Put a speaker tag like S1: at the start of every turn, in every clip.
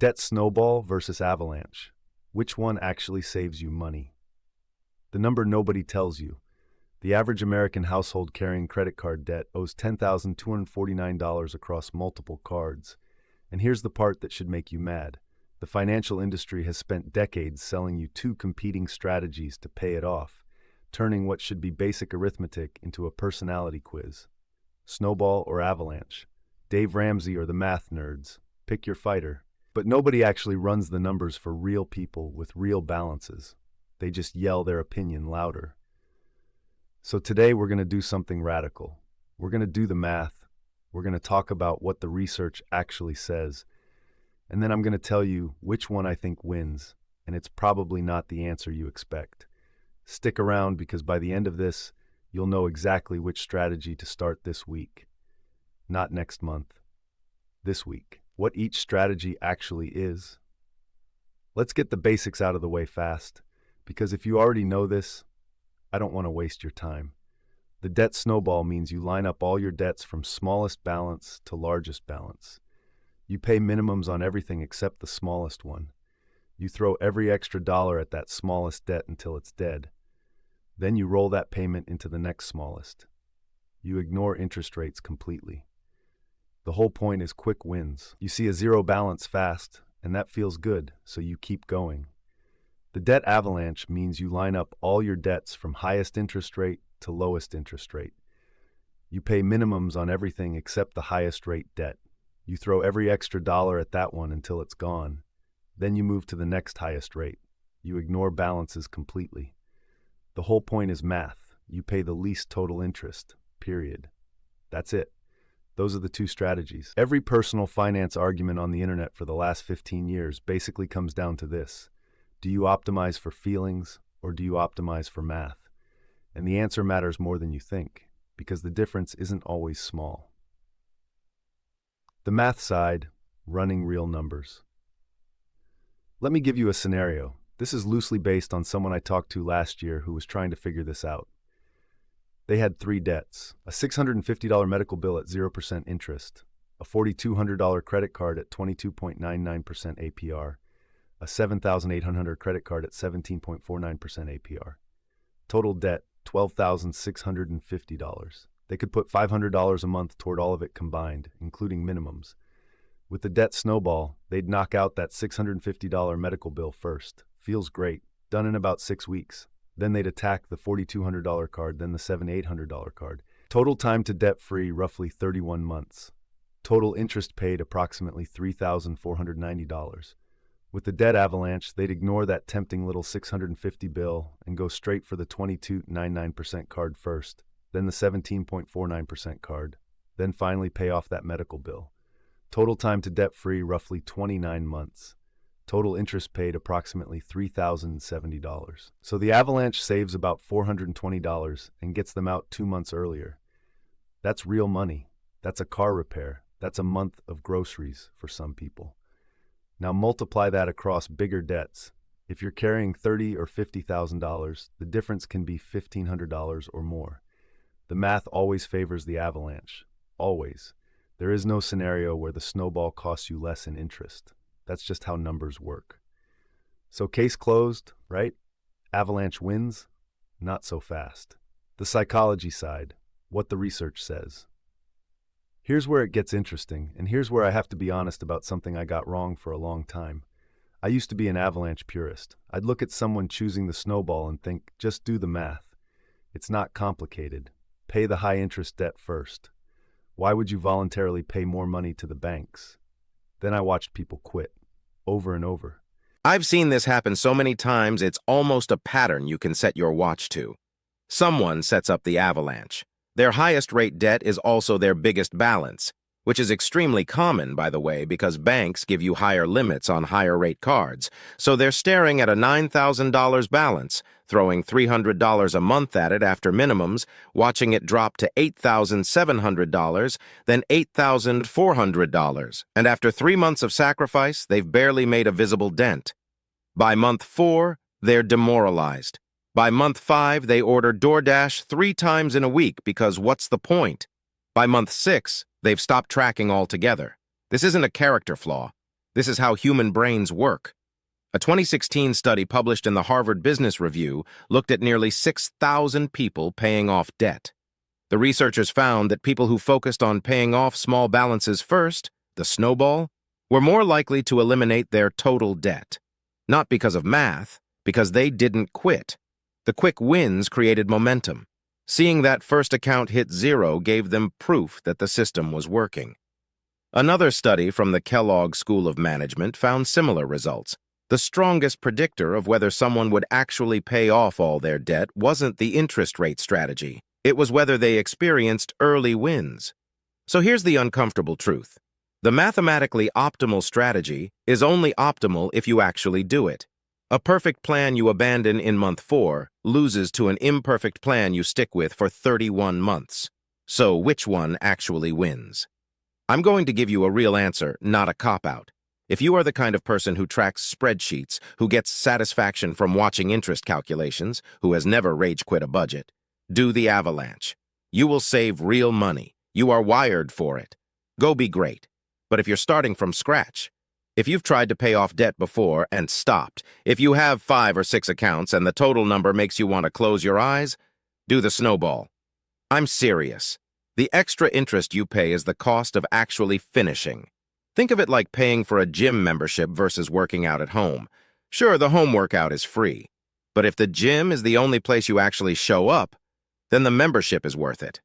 S1: Debt snowball versus avalanche. Which one actually saves you money? The number nobody tells you. The average American household carrying credit card debt owes $10,249 across multiple cards. And here's the part that should make you mad. The financial industry has spent decades selling you two competing strategies to pay it off, turning what should be basic arithmetic into a personality quiz. Snowball or Avalanche? Dave Ramsey or the math nerds? Pick your fighter. But nobody actually runs the numbers for real people with real balances. They just yell their opinion louder. So today we're going to do something radical. We're going to do the math. We're going to talk about what the research actually says. And then I'm going to tell you which one I think wins, and it's probably not the answer you expect. Stick around because by the end of this, you'll know exactly which strategy to start this week. Not next month. This week. What each strategy actually is. Let's get the basics out of the way fast, because if you already know this, I don't want to waste your time. The debt snowball means you line up all your debts from smallest balance to largest balance. You pay minimums on everything except the smallest one. You throw every extra dollar at that smallest debt until it's dead. Then you roll that payment into the next smallest. You ignore interest rates completely. The whole point is quick wins. You see a zero balance fast, and that feels good, so you keep going. The debt avalanche means you line up all your debts from highest interest rate to lowest interest rate. You pay minimums on everything except the highest rate debt. You throw every extra dollar at that one until it's gone. Then you move to the next highest rate. You ignore balances completely. The whole point is math. You pay the least total interest, period. That's it. Those are the two strategies. Every personal finance argument on the internet for the last 15 years basically comes down to this. Do you optimize for feelings or do you optimize for math? And the answer matters more than you think, because the difference isn't always small. The math side, running real numbers. Let me give you a scenario. This is loosely based on someone I talked to last year who was trying to figure this out. They had three debts: a $650 medical bill at 0% interest, a $4,200 credit card at 22.99% APR, a $7,800 credit card at 17.49% APR. Total debt, $12,650. They could put $500 a month toward all of it combined, including minimums. With the debt snowball, they'd knock out that $650 medical bill first. Feels great. Done in about 6 weeks. Then they'd attack the $4,200 card, then the $7,800 card. Total time to debt-free, roughly 31 months. Total interest paid, approximately $3,490. With the debt avalanche, they'd ignore that tempting little $650 bill and go straight for the 22.99% card first, then the 17.49% card, then finally pay off that medical bill. Total time to debt-free, roughly 29 months. Total interest paid, approximately $3,070. So the avalanche saves about $420 and gets them out 2 months earlier. That's real money. That's a car repair. That's a month of groceries for some people. Now multiply that across bigger debts. If you're carrying $30,000 or $50,000, the difference can be $1,500 or more. The math always favors the avalanche. Always. There is no scenario where the snowball costs you less in interest. That's just how numbers work. So case closed, right? Avalanche wins? Not so fast. The psychology side, what the research says. Here's where it gets interesting, and here's where I have to be honest about something I got wrong for a long time. I used to be an avalanche purist. I'd look at someone choosing the snowball and think, just do the math. It's not complicated. Pay the high-interest debt first. Why would you voluntarily pay more money to the banks? Then I watched people quit, over and over.
S2: I've seen this happen so many times, it's almost a pattern you can set your watch to. Someone sets up the avalanche. Their highest rate debt is also their biggest balance, which is extremely common, by the way, because banks give you higher limits on higher rate cards. So they're staring at a $9,000 balance, throwing $300 a month at it after minimums, watching it drop to $8,700, then $8,400. And after 3 months of sacrifice, they've barely made a visible dent. By month 4, they're demoralized. By month 5, they order DoorDash 3 times in a week because what's the point? By month 6, they've stopped tracking altogether. This isn't a character flaw. This is how human brains work. A 2016 study published in the Harvard Business Review looked at nearly 6,000 people paying off debt. The researchers found that people who focused on paying off small balances first, the snowball, were more likely to eliminate their total debt. Not because of math, because they didn't quit. The quick wins created momentum. Seeing that first account hit zero gave them proof that the system was working. Another study from the Kellogg School of Management found similar results. The strongest predictor of whether someone would actually pay off all their debt wasn't the interest rate strategy. It was whether they experienced early wins. So here's the uncomfortable truth. The mathematically optimal strategy is only optimal if you actually do it. A perfect plan you abandon in month 4 loses to an imperfect plan you stick with for 31 months. So which one actually wins? I'm going to give you a real answer, not a cop-out. If you are the kind of person who tracks spreadsheets, who gets satisfaction from watching interest calculations, who has never rage quit a budget, do the Avalanche. You will save real money. You are wired for it. Go be great. But if you're starting from scratch, if you've tried to pay off debt before and stopped, if you have 5 or 6 accounts and the total number makes you want to close your eyes, do the snowball. I'm serious. The extra interest you pay is the cost of actually finishing. Think of it like paying for a gym membership versus working out at home. Sure, the home workout is free. But if the gym is the only place you actually show up, then the membership is worth it.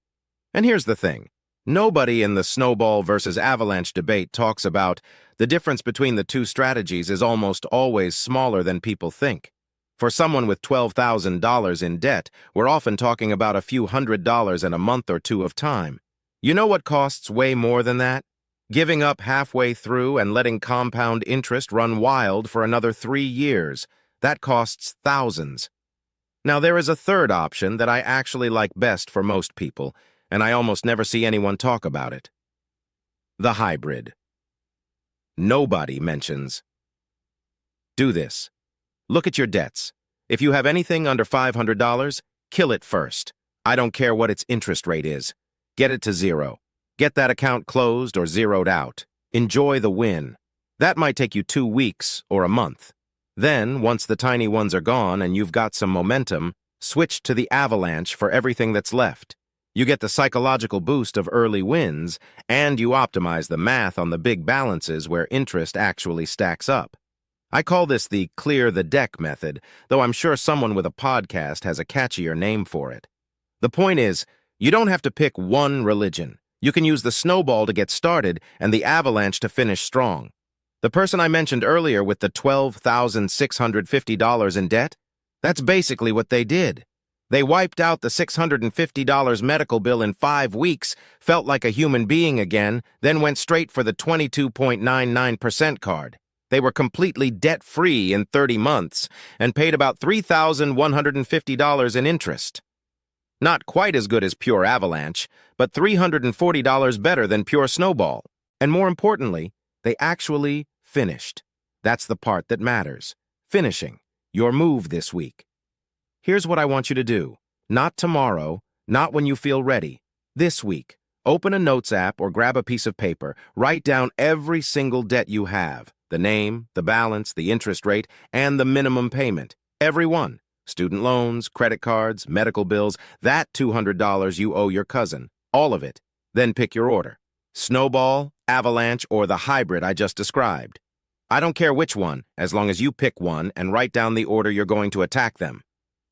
S2: And here's the thing. Nobody in the snowball versus avalanche debate talks about the difference between the two strategies is almost always smaller than people think. For someone with $12,000 in debt, we're often talking about a few $100s in a month or two of time. You know what costs way more than that? Giving up halfway through and letting compound interest run wild for another 3 years. That costs thousands. Now, there is a third option that I actually like best for most people, and I almost never see anyone talk about it. The hybrid. Nobody mentions. Do this. Look at your debts. If you have anything under $500, kill it first. I don't care what its interest rate is. Get it to zero. Get that account closed or zeroed out. Enjoy the win. That might take you 2 weeks or a month. Then, once the tiny ones are gone and you've got some momentum, switch to the avalanche for everything that's left. You get the psychological boost of early wins, and you optimize the math on the big balances where interest actually stacks up. I call this the clear the deck method, though I'm sure someone with a podcast has a catchier name for it. The point is, you don't have to pick one religion. You can use the snowball to get started and the avalanche to finish strong. The person I mentioned earlier with the $12,650 in debt, that's basically what they did. They wiped out the $650 medical bill in 5 weeks, felt like a human being again, then went straight for the 22.99% card. They were completely debt-free in 30 months and paid about $3,150 in interest. Not quite as good as pure Avalanche, but $340 better than pure Snowball. And more importantly, they actually finished. That's the part that matters. Finishing. Your move this week. Here's what I want you to do. Not tomorrow, not when you feel ready. This week, open a notes app or grab a piece of paper. Write down every single debt you have. The name, the balance, the interest rate, and the minimum payment. Every one. Student loans, credit cards, medical bills, that $200 you owe your cousin. All of it. Then pick your order. Snowball, Avalanche, or the hybrid I just described. I don't care which one, as long as you pick one and write down the order you're going to attack them.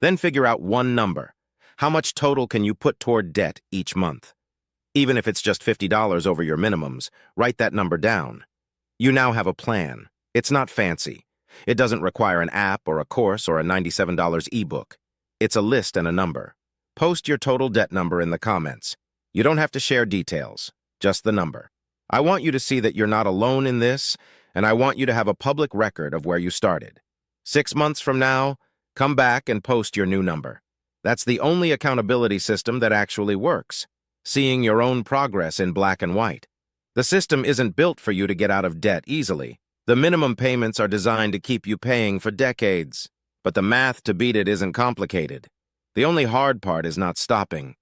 S2: Then figure out one number. How much total can you put toward debt each month? Even if it's just $50 over your minimums, write that number down. You now have a plan. It's not fancy. It doesn't require an app or a course or a $97 ebook. It's a list and a number. Post your total debt number in the comments. You don't have to share details, just the number. I want you to see that you're not alone in this, and I want you to have a public record of where you started. 6 months from now, come back and post your new number. That's the only accountability system that actually works, seeing your own progress in black and white. The system isn't built for you to get out of debt easily. The minimum payments are designed to keep you paying for decades. But the math to beat it isn't complicated. The only hard part is not stopping,